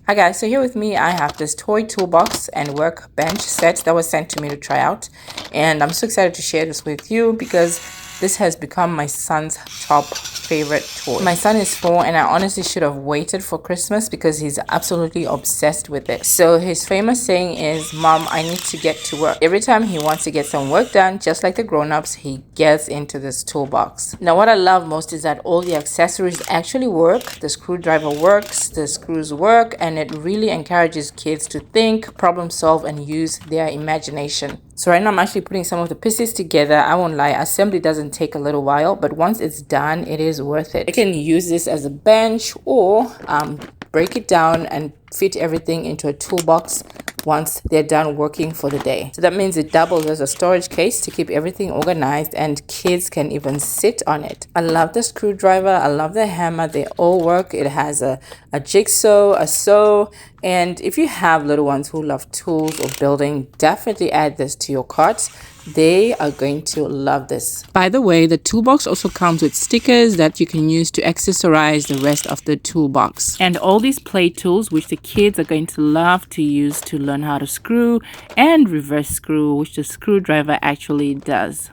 Hi guys, so here with me I have this toy toolbox and workbench set that was sent to me to try out, and I'm so excited to share this with you because this has become my son's top favorite toy. My son is 4 and I honestly should have waited for Christmas because he's absolutely obsessed with it. So his famous saying is, "Mom, I need to get to work." Every time he wants to get some work done, just like the grown-ups, he gets into this toolbox. Now what I love most is that all the accessories actually work. The screwdriver works, the screws work, and it really encourages kids to think, problem solve, and use their imagination. So right now I'm actually putting some of the pieces together. I won't lie, assembly doesn't take a little while, but once it's done, it is worth it. I can use this as a bench or break it down and fit everything into a toolbox once they're done working for the day. So that means it doubles as a storage case to keep everything organized, and kids can even sit on it. I love the screwdriver, I love the hammer, they all work. It has a jigsaw, a saw, and if you have little ones who love tools or building, definitely add this to your cart. They are going to love this. By the way, the toolbox also comes with stickers that you can use to accessorize the rest of the toolbox. And all these play tools which the kids are going to love to use to learn how to screw and reverse screw, which the screwdriver actually does.